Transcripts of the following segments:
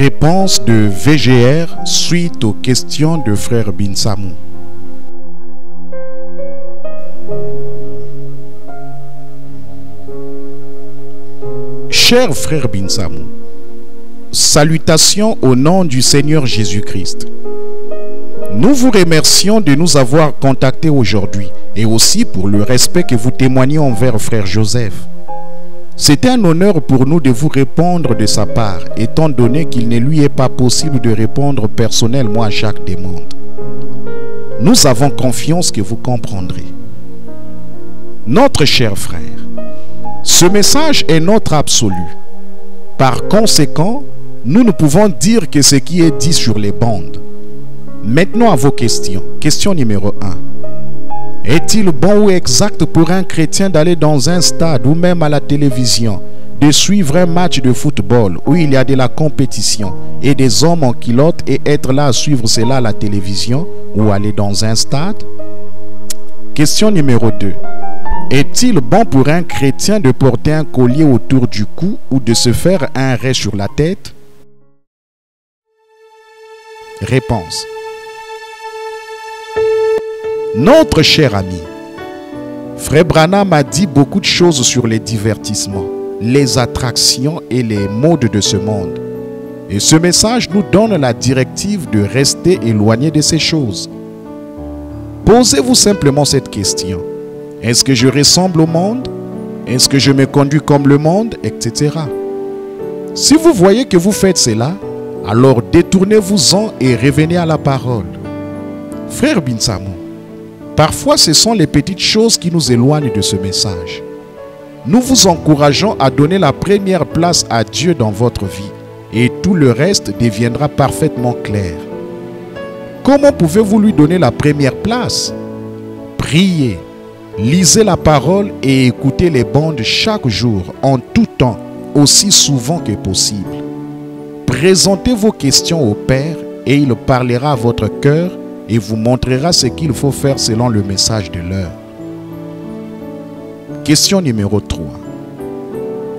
Réponse de VGR suite aux questions de frère Binsamou. Cher frère Binsamou, salutations au nom du Seigneur Jésus-Christ. Nous vous remercions de nous avoir contactés aujourd'hui et aussi pour le respect que vous témoignez envers frère Joseph. C'est un honneur pour nous de vous répondre de sa part, étant donné qu'il ne lui est pas possible de répondre personnellement à chaque demande. Nous avons confiance que vous comprendrez. Notre cher frère, ce message est notre absolu. Par conséquent, nous ne pouvons dire que ce qui est dit sur les bandes. Maintenant à vos questions. Question numéro 1. Est-il bon ou exact pour un chrétien d'aller dans un stade ou même à la télévision, de suivre un match de football où il y a de la compétition et des hommes en culotte et être là à suivre cela à la télévision ou aller dans un stade? Question numéro 2. Est-il bon pour un chrétien de porter un collier autour du cou ou de se faire un raie sur la tête? Réponse. Notre cher ami, frère Branham a dit beaucoup de choses sur les divertissements, les attractions et les modes de ce monde. Et ce message nous donne la directive de rester éloigné de ces choses. Posez-vous simplement cette question. Est-ce que je ressemble au monde? Est-ce que je me conduis comme le monde? Etc. Si vous voyez que vous faites cela, alors détournez-vous-en et revenez à la parole. Frère Binsamou, parfois ce sont les petites choses qui nous éloignent de ce message. Nous vous encourageons à donner la première place à Dieu dans votre vie et tout le reste deviendra parfaitement clair. Comment pouvez-vous lui donner la première place? Priez, lisez la parole et écoutez les bandes chaque jour, en tout temps, aussi souvent que possible. Présentez vos questions au Père et il parlera à votre cœur et vous montrera ce qu'il faut faire selon le message de l'heure. Question numéro 3.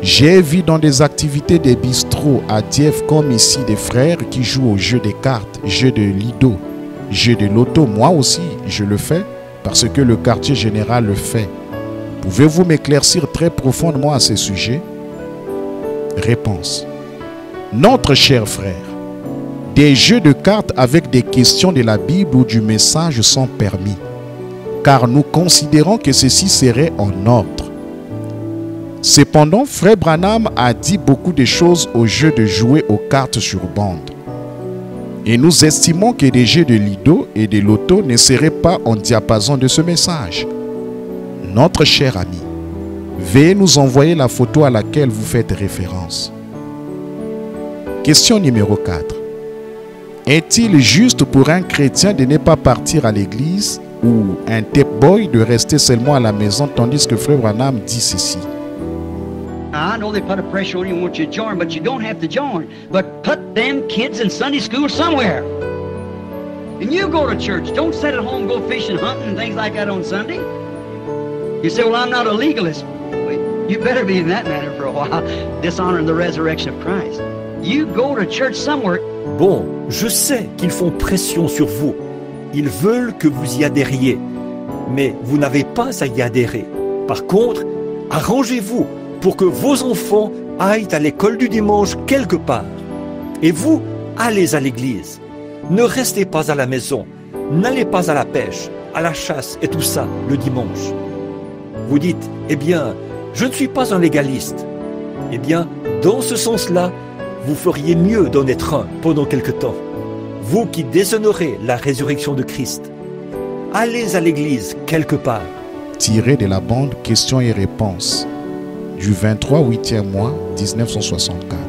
J'ai vu dans des activités des bistrots à Dieppe comme ici des frères qui jouent aux jeux de cartes, jeux de lido, jeux de loto. Moi aussi, je le fais parce que le quartier général le fait. Pouvez-vous m'éclaircir très profondément à ce sujet? Réponse. Notre cher frère, des jeux de cartes avec des questions de la Bible ou du message sont permis, car nous considérons que ceci serait en ordre. Cependant, frère Branham a dit beaucoup de choses au jeu de jouer aux cartes sur bande. Et nous estimons que des jeux de lido et de loto ne seraient pas en diapason de ce message. Notre cher ami, veuillez nous envoyer la photo à laquelle vous faites référence. Question numéro 4. Est-il juste pour un chrétien de ne pas partir à l'église ou un tape boy de rester seulement à la maison tandis que frère Branham dit ceci? I know they put a pressure on you and want you to join, but you don't have to join. But put them kids in Sunday school somewhere. And you go to church. Don't sit at home, go fishing, hunting, and things like that on Sunday. You say, well, I'm not a legalist. Well, you better be in that manner for a while, dishonoring the resurrection of Christ. You go to church somewhere. Bon, je sais qu'ils font pression sur vous. Ils veulent que vous y adhériez. Mais vous n'avez pas à y adhérer. Par contre, arrangez-vous pour que vos enfants aillent à l'école du dimanche quelque part. Et vous, allez à l'église. Ne restez pas à la maison. N'allez pas à la pêche, à la chasse et tout ça le dimanche. Vous dites, eh bien, je ne suis pas un légaliste. Eh bien, dans ce sens-là, vous feriez mieux d'en être un pendant quelque temps. Vous qui déshonorez la résurrection de Christ, allez à l'église quelque part. Tiré de la bande questions et réponses du 23 8e mois 1964.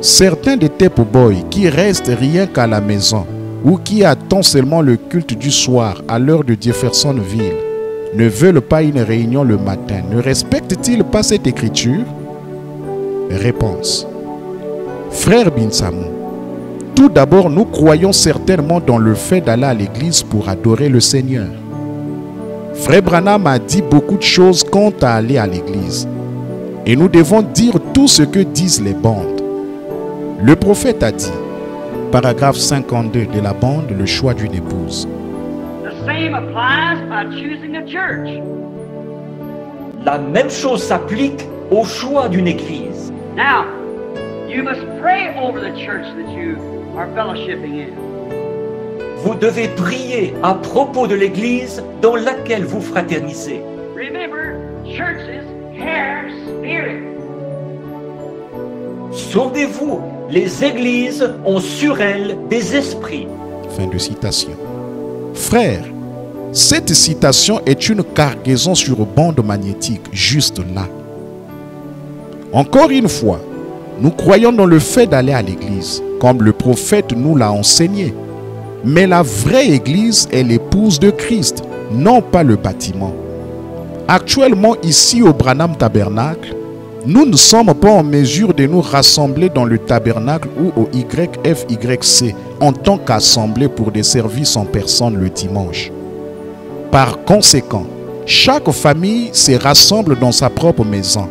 Certains des tape boys qui restent rien qu'à la maison ou qui attendent seulement le culte du soir à l'heure de Jeffersonville ne veulent pas une réunion le matin. Ne respectent-ils pas cette écriture? Réponse. Frère Binsamou, tout d'abord, nous croyons certainement dans le fait d'aller à l'église pour adorer le Seigneur. Frère Branham a dit beaucoup de choses quant à aller à l'église. Et nous devons dire tout ce que disent les bandes. Le prophète a dit, paragraphe 52 de la bande, le choix d'une épouse. The same applies by choosing a church. La même chose s'applique au choix d'une église. Now, you must pray over the church that you are fellowshipping in. Vous devez prier à propos de l'église dans laquelle vous fraternisez. Remember, churches have spirit. Souvenez-vous, les églises ont sur elles des esprits. Fin de citation. Frère, cette citation est une cargaison sur bande magnétique, juste là. Encore une fois, nous croyons dans le fait d'aller à l'église, comme le prophète nous l'a enseigné. Mais la vraie église est l'épouse de Christ, non pas le bâtiment. Actuellement, ici au Branham Tabernacle, nous ne sommes pas en mesure de nous rassembler dans le tabernacle ou au YFYC en tant qu'assemblée pour des services en personne le dimanche. Par conséquent, chaque famille se rassemble dans sa propre maison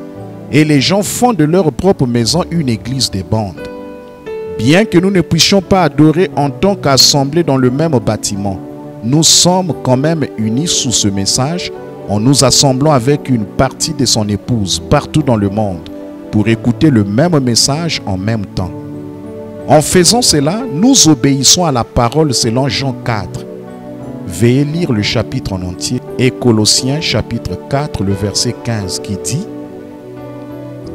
et les gens font de leur propre maison une église des bandes. Bien que nous ne puissions pas adorer en tant qu'assemblée dans le même bâtiment, nous sommes quand même unis sous ce message en nous assemblant avec une partie de son épouse partout dans le monde pour écouter le même message en même temps. En faisant cela, nous obéissons à la parole selon Jean 4. Veuillez lire le chapitre en entier et Colossiens chapitre 4, le verset 15 qui dit: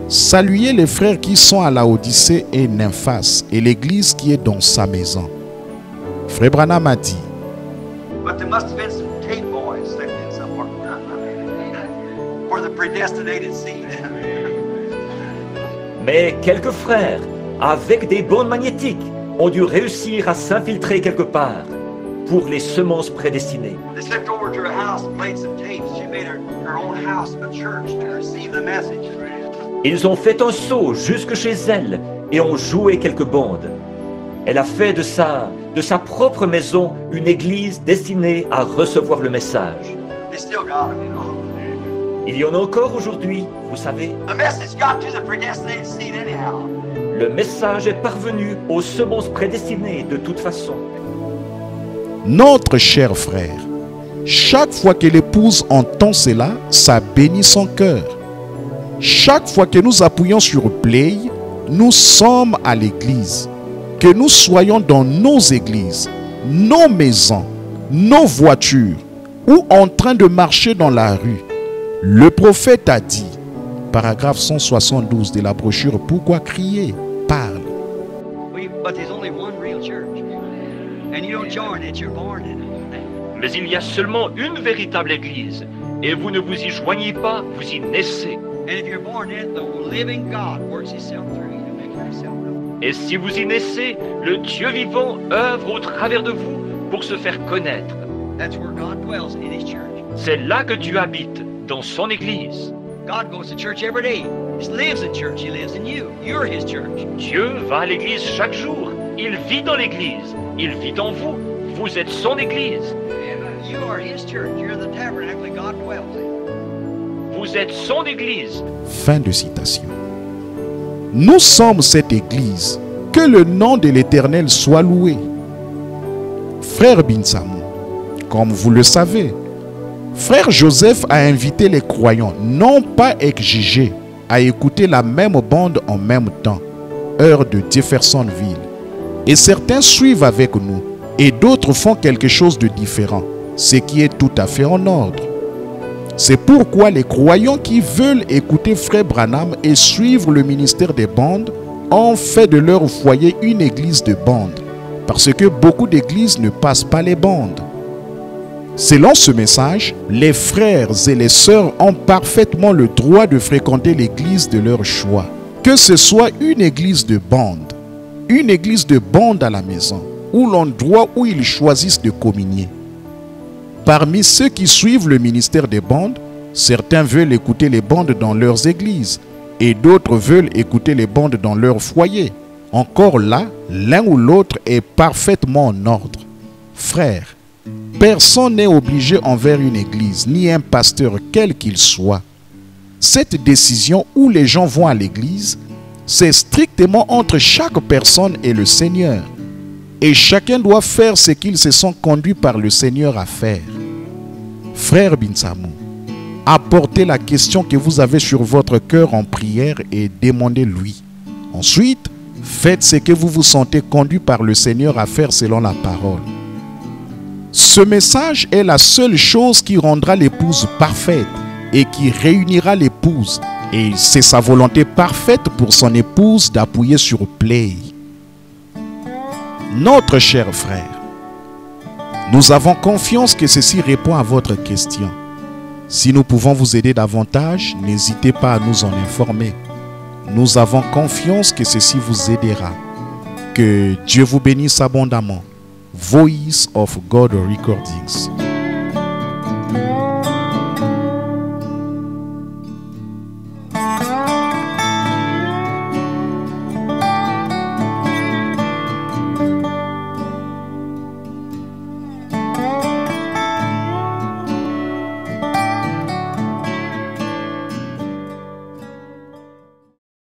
saluez les frères qui sont à Laodicée et Nymphas et l'église qui est dans sa maison. Frère Branham a dit, But there must have been some tape boys sitting in somewhere for the predestinated seed. Mais quelques frères, avec des bandes magnétiques, ont dû réussir à s'infiltrer quelque part pour les semences prédestinées. They slipped over to her house and played some tapes. She made her own house a church to receive the message. Ils ont fait un saut jusque chez elle et ont joué quelques bandes. Elle a fait de sa propre maison une église destinée à recevoir le message. They still got them, you know. Il y en a encore aujourd'hui, vous savez. The message got to the predestinated seed anyhow. Le message est parvenu aux semences prédestinées de toute façon. notre cher frère, chaque fois que l'épouse entend cela, ça bénit son cœur. Chaque fois que nous appuyons sur play, nous sommes à l'église. Que nous soyons dans nos églises, nos maisons, nos voitures ou en train de marcher dans la rue. Le prophète a dit, paragraphe 172 de la brochure Pourquoi crier? Parle. But there's only one real church. And you don't join it, you're born in it. Mais il y a seulement une véritable église, et vous ne vous y joignez pas, vous y naissez. And if you're born in it, the living God works himself through you to make himself known. Et si vous y naissez, le Dieu vivant œuvre au travers de vous pour se faire connaître. That's where God dwells, in his church. C'est là que Dieu habite, dans son église. God goes to church every day. He lives in church. He lives in you. You're his church. Dieu va à l'église chaque jour. Il vit dans l'église. Il vit en vous. Vous êtes son église. And you are his church. You're the tabernacle that God dwells in. Vous êtes son église. Fin de citation. Nous sommes cette église. Que le nom de l'Éternel soit loué. Frère Binsamou, comme vous le savez, Frère Joseph a invité les croyants, non pas exiger, à écouter la même bande en même temps, heure de Jeffersonville. Et certains suivent avec nous, et d'autres font quelque chose de différent, ce qui est tout à fait en ordre. C'est pourquoi les croyants qui veulent écouter Frère Branham et suivre le ministère des bandes ont fait de leur foyer une église de bandes, parce que beaucoup d'églises ne passent pas les bandes. Selon ce message, les frères et les sœurs ont parfaitement le droit de fréquenter l'église de leur choix. Que ce soit une église de bande à la maison, ou l'endroit où ils choisissent de communier. Parmi ceux qui suivent le ministère des bandes, certains veulent écouter les bandes dans leurs églises, et d'autres veulent écouter les bandes dans leur foyer. Encore là, l'un ou l'autre est parfaitement en ordre. Frères, personne n'est obligé envers une église, ni un pasteur quel qu'il soit. Cette décision où les gens vont à l'église, C'est strictement entre chaque personne et le Seigneur. Et chacun doit faire ce qu'il se sent conduit par le Seigneur à faire. Frère Binsamou, apportez la question que vous avez sur votre cœur en prière et demandez-lui. Ensuite, faites ce que vous vous sentez conduit par le Seigneur à faire selon la parole. Ce message est la seule chose qui rendra l'épouse parfaite et qui réunira l'épouse. Et c'est sa volonté parfaite pour son épouse d'appuyer sur play. Notre cher frère, nous avons confiance que ceci répond à votre question. Si nous pouvons vous aider davantage, n'hésitez pas à nous en informer. Nous avons confiance que ceci vous aidera. Que Dieu vous bénisse abondamment. Voice of God Recordings.